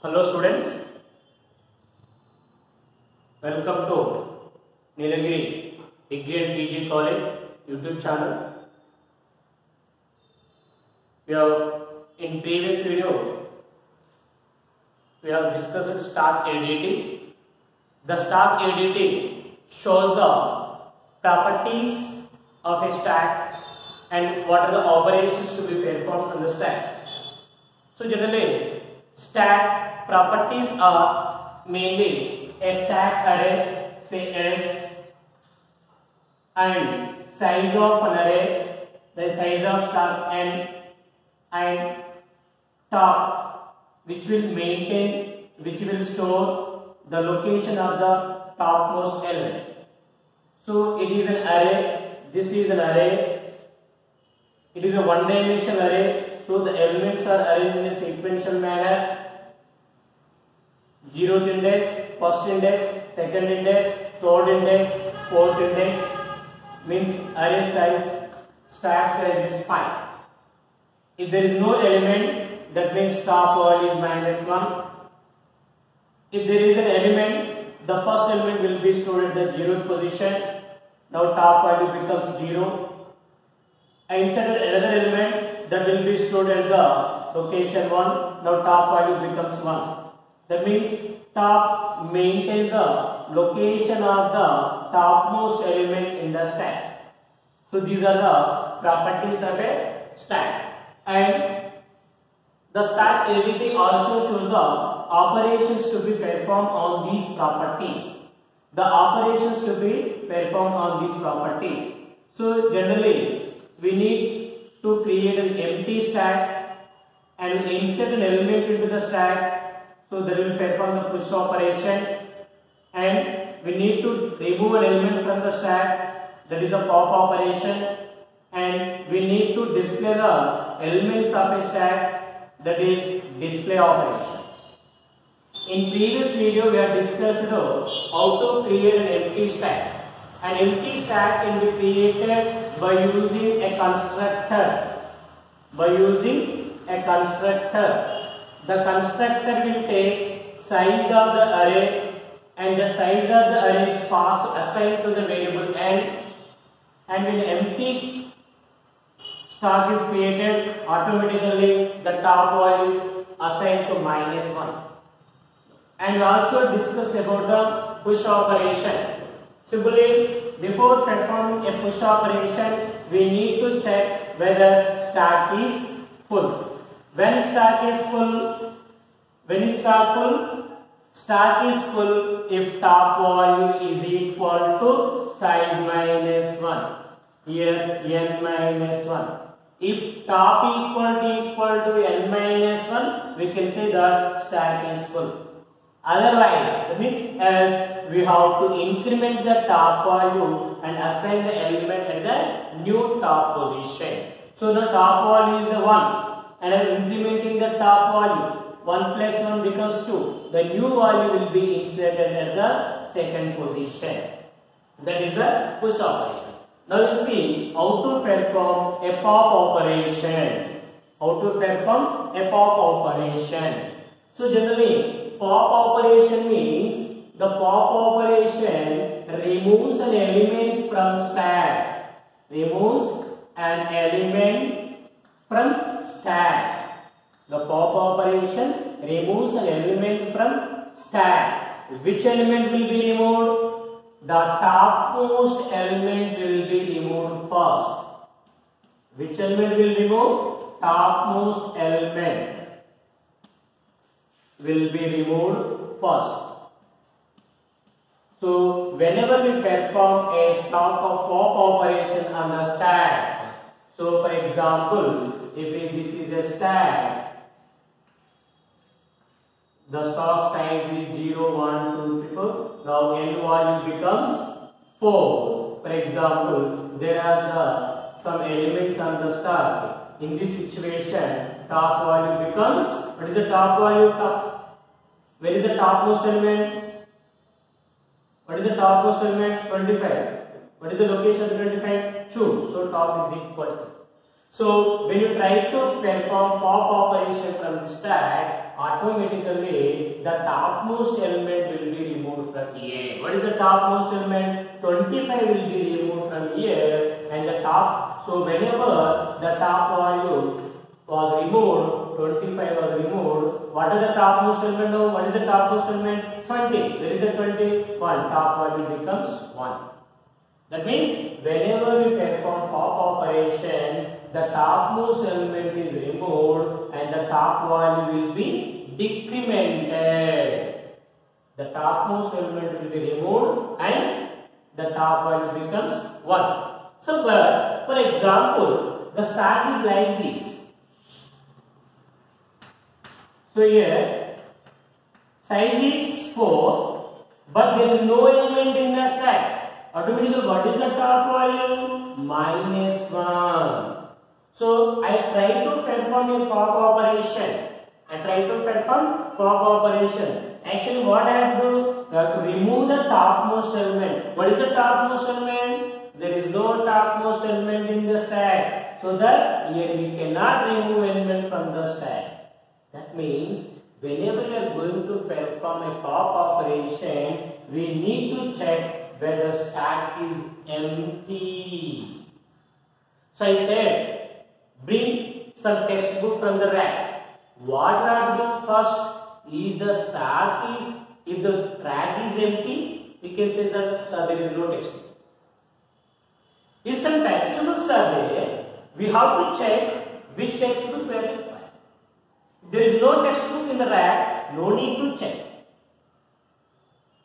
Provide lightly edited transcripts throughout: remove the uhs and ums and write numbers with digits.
Hello students, welcome to Nilagiri Degree and PG College YouTube channel. In previous video we have discussed stack editing. The stack editing shows the properties of a stack and what are the operations to be performed on the stack. So generally stack properties are mainly a stack array, say S, and size of an array, the size of stack N, and top, which will store the location of the topmost element. So it is an array, this is an array, it is a one-dimensional array, so the elements are arranged in a sequential manner. 0th index, first index, second index, third index, fourth index, means array size, stack size is 5. If there is no element, that means top value is -1. If there is an element, the first element will be stored at the 0th position. Now top value becomes 0. I inserted another element that will be stored at the location 1. Now top value becomes 1. That means top maintains the location of the topmost element in the stack. So these are the properties of a stack. And the stack editing also shows the operations to be performed on these properties. The operations to be performed on these properties. So generally we need to create an empty stack and insert an element into the stack. So that will perform the push operation, and we need to remove an element from the stack, that is a pop operation, and we need to display the elements of a stack, that is display operation. In previous video we have discussed how to create an empty stack. An empty stack can be created by using a constructor. The constructor will take size of the array, and the size of the array is assigned to the variable n, and when empty stack is created, automatically the top value is assigned to -1. And we also discussed about the push operation. Simply, before performing a push operation, we need to check whether stack is full. When stack is full, stack is full if top value is equal to size -1. Here n -1. If top equal to n -1, we can say that stack is full. Otherwise, that means as we have to increment the top value and assign the element at the new top position. So the top value is the 1. And I am incrementing the top value. 1 plus 1 becomes 2. The new value will be inserted at the second position. That is the push operation. Now we will see how to perform a pop operation. So generally, pop operation means the pop operation removes an element from stack. The pop operation removes an element from stack. Which element will be removed? The topmost element will be removed first. Which element will remove? Topmost element will be removed first. So whenever we perform a stack of pop operation on the stack, so for example, if this is a stack, the stack size is 0, 1, 2, 3, 4. Now n value becomes 4. For example, there are some elements on the stack. In this situation, top value becomes, what is the top value? Where is the topmost element? 25. What is the location of 25? 2. So top is equal. So when you try to perform pop operation from the stack, automatically the topmost element will be removed from here. What is the topmost element? 25 will be removed from here, and the top. So whenever the top value was removed, 25 was removed. What is the topmost element now? What is the topmost element? 20. There is a 20. 1. Top value becomes 1. That means whenever we perform pop operation, the topmost element is removed and the top value will be decremented. The topmost element will be removed and the top value becomes 1. So, for example, the stack is like this. So here, size is 4, but there is no element in the stack. Automatically, what is the top value? -1. So I try to perform a pop operation. Actually, what I have to do? I have to remove the topmost element. What is the topmost element? There is no topmost element in the stack. So that here we cannot remove element from the stack. That means whenever we are going to perform a pop operation, we need to check whether the stack is empty. So I said, bring some textbook from the rack. What I have to do first is the stack is, if the rack is empty, we can say that there is no textbook. If some textbooks are there, we have to check which textbook we are requiring. If there is no textbook in the rack, no need to check.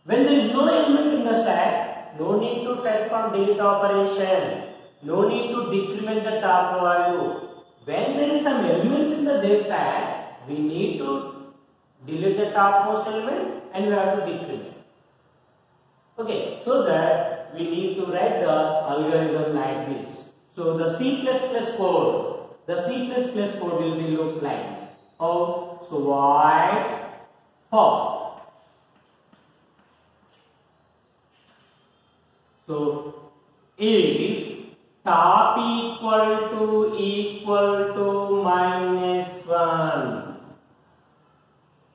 When there is no element in the stack, no need to perform delete operation. No need to decrement the top value. When there is some elements in the stack, we need to delete the topmost element and we have to decrement. Okay, so that we need to write the algorithm like this. So the C++ code will be looks like this. Oh, so while pop. So if top equal to -1,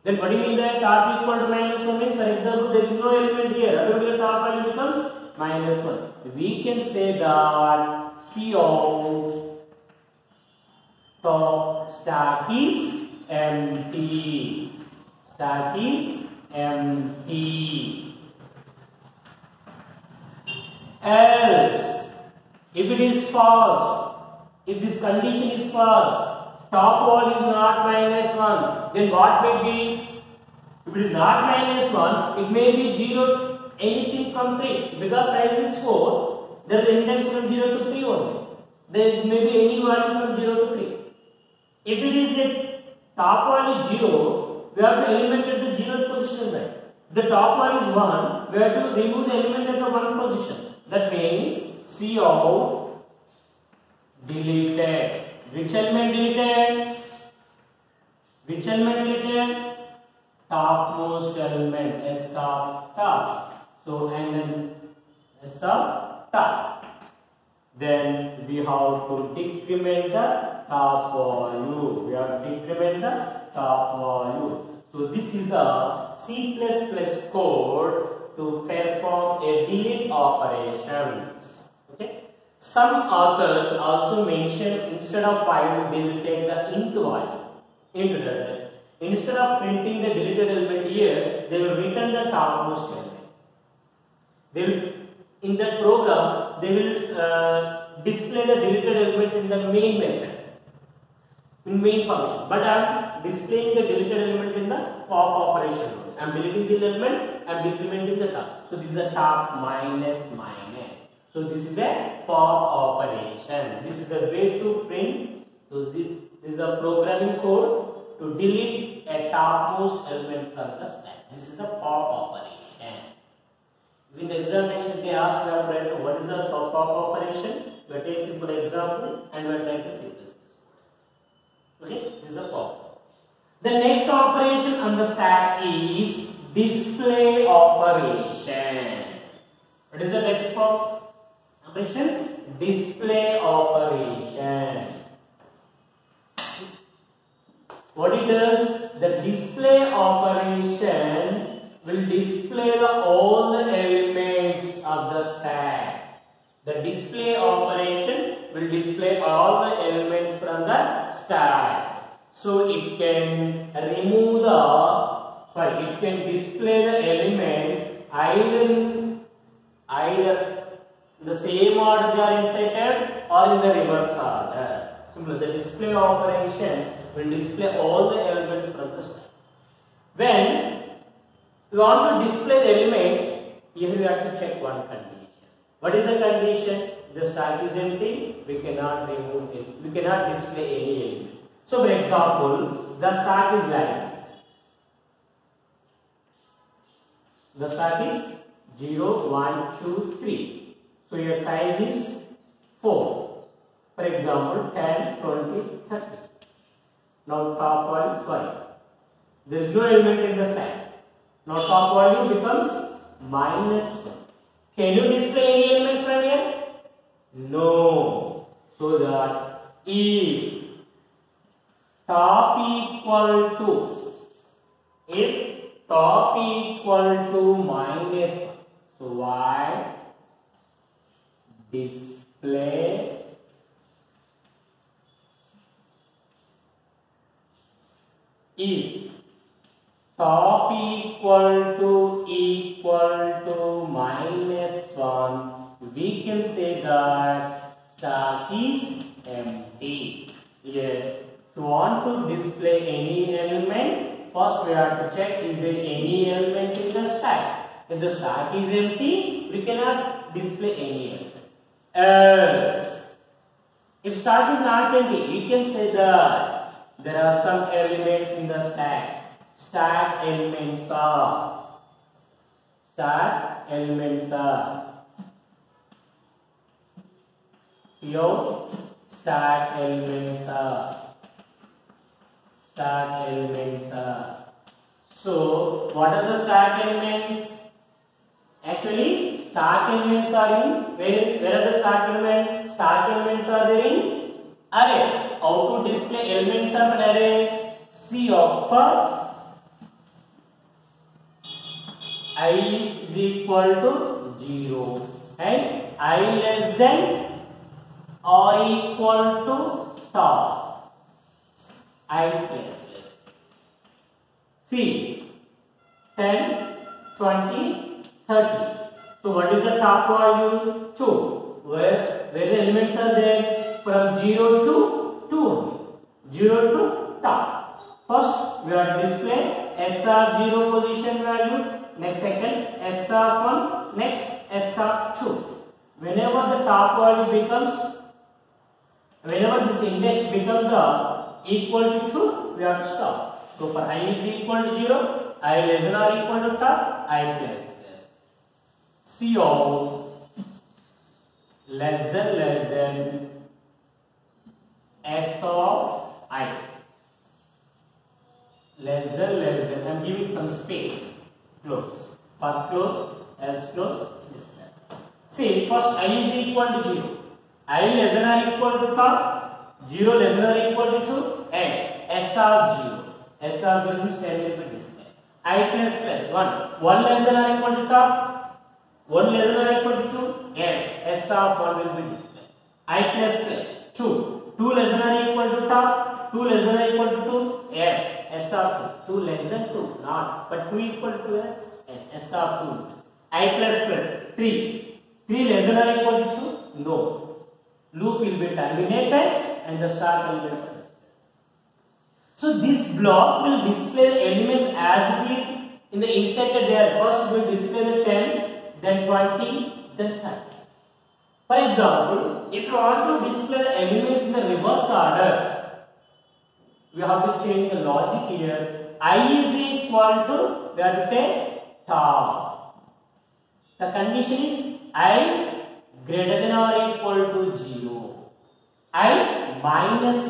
then what do you mean that top equal to -1 means? For example, there is no element here. Automatically top value becomes -1. We can say that CO top stack is empty. Stack is empty. Else, if it is false, if this condition is false, top wall is not -1, then what may be? If it is not -1, it may be 0, anything from 3. Because size is 4, there is index from 0 to 3 only. There may be any value from 0 to 3. If it is a top value 0, we have to eliminate the 0th position there. The top one is 1, we have to remove the element at the 1 position. That means CO deleted. Which element deleted? Which element deleted? Topmost element, S of top. So and then S of top. Then we have to decrement the top value. We have to decrement the top value. So this is the C++ code to perform a delete operations. Okay. Some authors also mention instead of 5, they will take the int value. Instead of printing the deleted element here, they will return the topmost element. They will, in that program, they will display the deleted element in the main method, in main function. But I am displaying the deleted element in the pop operation. I am deleting the element, I am decrementing the top. So this is a top minus. So this is a pop operation. This is the way to print. So this is a programming code to delete a topmost element from the stack. This is the pop operation. In the examination they ask you to write what is the pop operation. We take simple example and we write the C++. Okay, this is the pop. The next operation on the stack is display operation. What is the next pop operation? Display operation. What it does, the display operation will display all the elements of the stack. The display operation will display all the elements from the stack. So it can remove it can display the elements either the same order they are inserted or in the reverse order. Simply, the display operation will display all the elements from the stack. When we want to display the elements, here we have to check one condition. What is the condition? The stack is empty, we cannot remove it, we cannot display any element. So for example, the stack is like this. The stack is 0, 1, 2, 3. So your size is 4. For example, 10, 20, 30. Now top value is 5. There is no element in the stack. Now top value becomes -1. Can you display any elements from here? No. So that if top equal to -1, so y display if top equal to -1, we can say that stack is empty. Here, if you want to display any element, first we have to check is there any element in the stack. If the stack is empty, we cannot display any element. Else, if stack is not empty, we can say that there are some elements in the stack. Stack elements are So what are the stack elements? Actually, stack elements are in where are the stack elements? Stack elements are there in array. How to display elements of an array? C of I is equal to 0 and I less than or equal to top. I plus. See, 10, 20, 30. So what is the top value? 2. Where the elements are there? From 0 to 2. 0 to top. First we are display SR0 position value. Next second SR1. Next SR2. Whenever the top value becomes, whenever this index becomes equal to 2, we have to stop. So for I is equal to 0, I less than or equal to top, I plus. C of less than S of I. Less than, I am giving some space. Close. For close, else close, display. See, first I is equal to 0. I less than or equal to top, 0 less than or equal to 2, S of 0. S of 0 means 10 will be display. I plus 1. 1 less than or equal to top, 1 less than or equal to 2, S of 1 will be display. I plus 2. 2 less than or equal to top, 2 less than or equal to 2, S of 2. 2 less than 2, not, but 2 equal to S of 2. I plus 3. 3 less than or equal to 2, no. Loop will be terminated and the start will be displayed. So this block will display the elements as it is in the inserted there. First we will display the 10, then 20, then 30. For example, if you want to display the elements in the reverse order, we have to change the logic here. I is equal to, we have to take top. The condition is I greater than or equal to 0. I minus.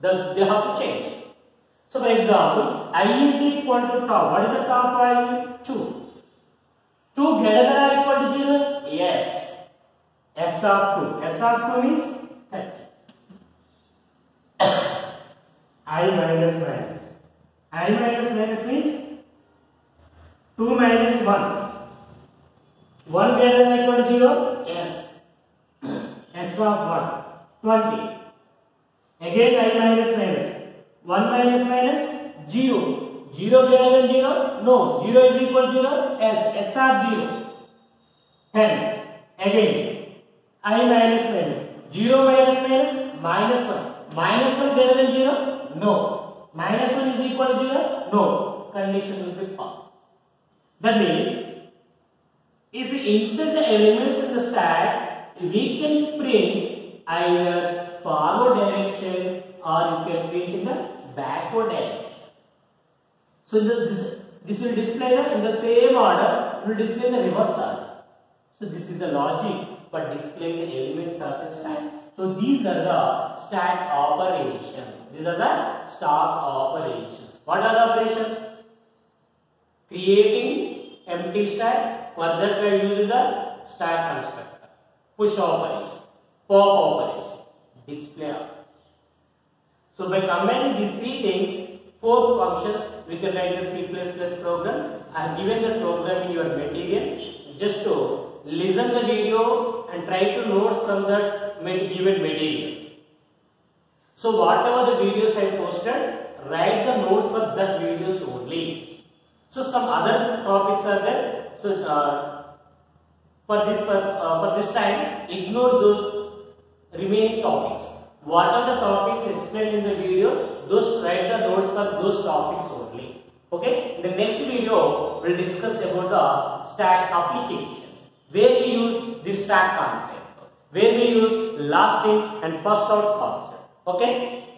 They have to change. So for example, I is equal to top. What is the top value? 2. 2 greater than or equal to 0? Yes. S of 2. S of 2 means 30. I minus minus. I minus minus means 2 minus 1. 1 greater than equal to 0? Yes. S of 1. 20. Again I minus minus. 1 minus minus 0. 0 greater than 0? No. 0 is equal to 0? Yes. S of 0. 10. Again I minus minus. 0 minus minus minus 1. Minus 1 greater than 0? No. Minus 1 is equal to 0? No. Condition will be false. That means, if we insert the elements in the stack, we can print either forward directions or you can print in the backward direction. So this will display in the same order, it will display in the reverse order. So this is the logic for displaying the elements of the stack. So these are the stack operations. These are the stack operations. What are the operations? Creating empty stack. For that we are using the stack constructor. Push operation, pop operation, display operation. So by combining these three things, 4 functions, we can write the C++ program. I have given the program in your material. Just to listen the video and try to note from that given material. So whatever the videos I posted, write the notes for that videos only. So some other topics are there. So for this time, ignore those remaining topics. What are the topics explained in the video? Those write the notes for those topics only. Okay. In the next video, we'll discuss about the stack applications, where we use this stack concept, where we use last in and first out concept. Okay.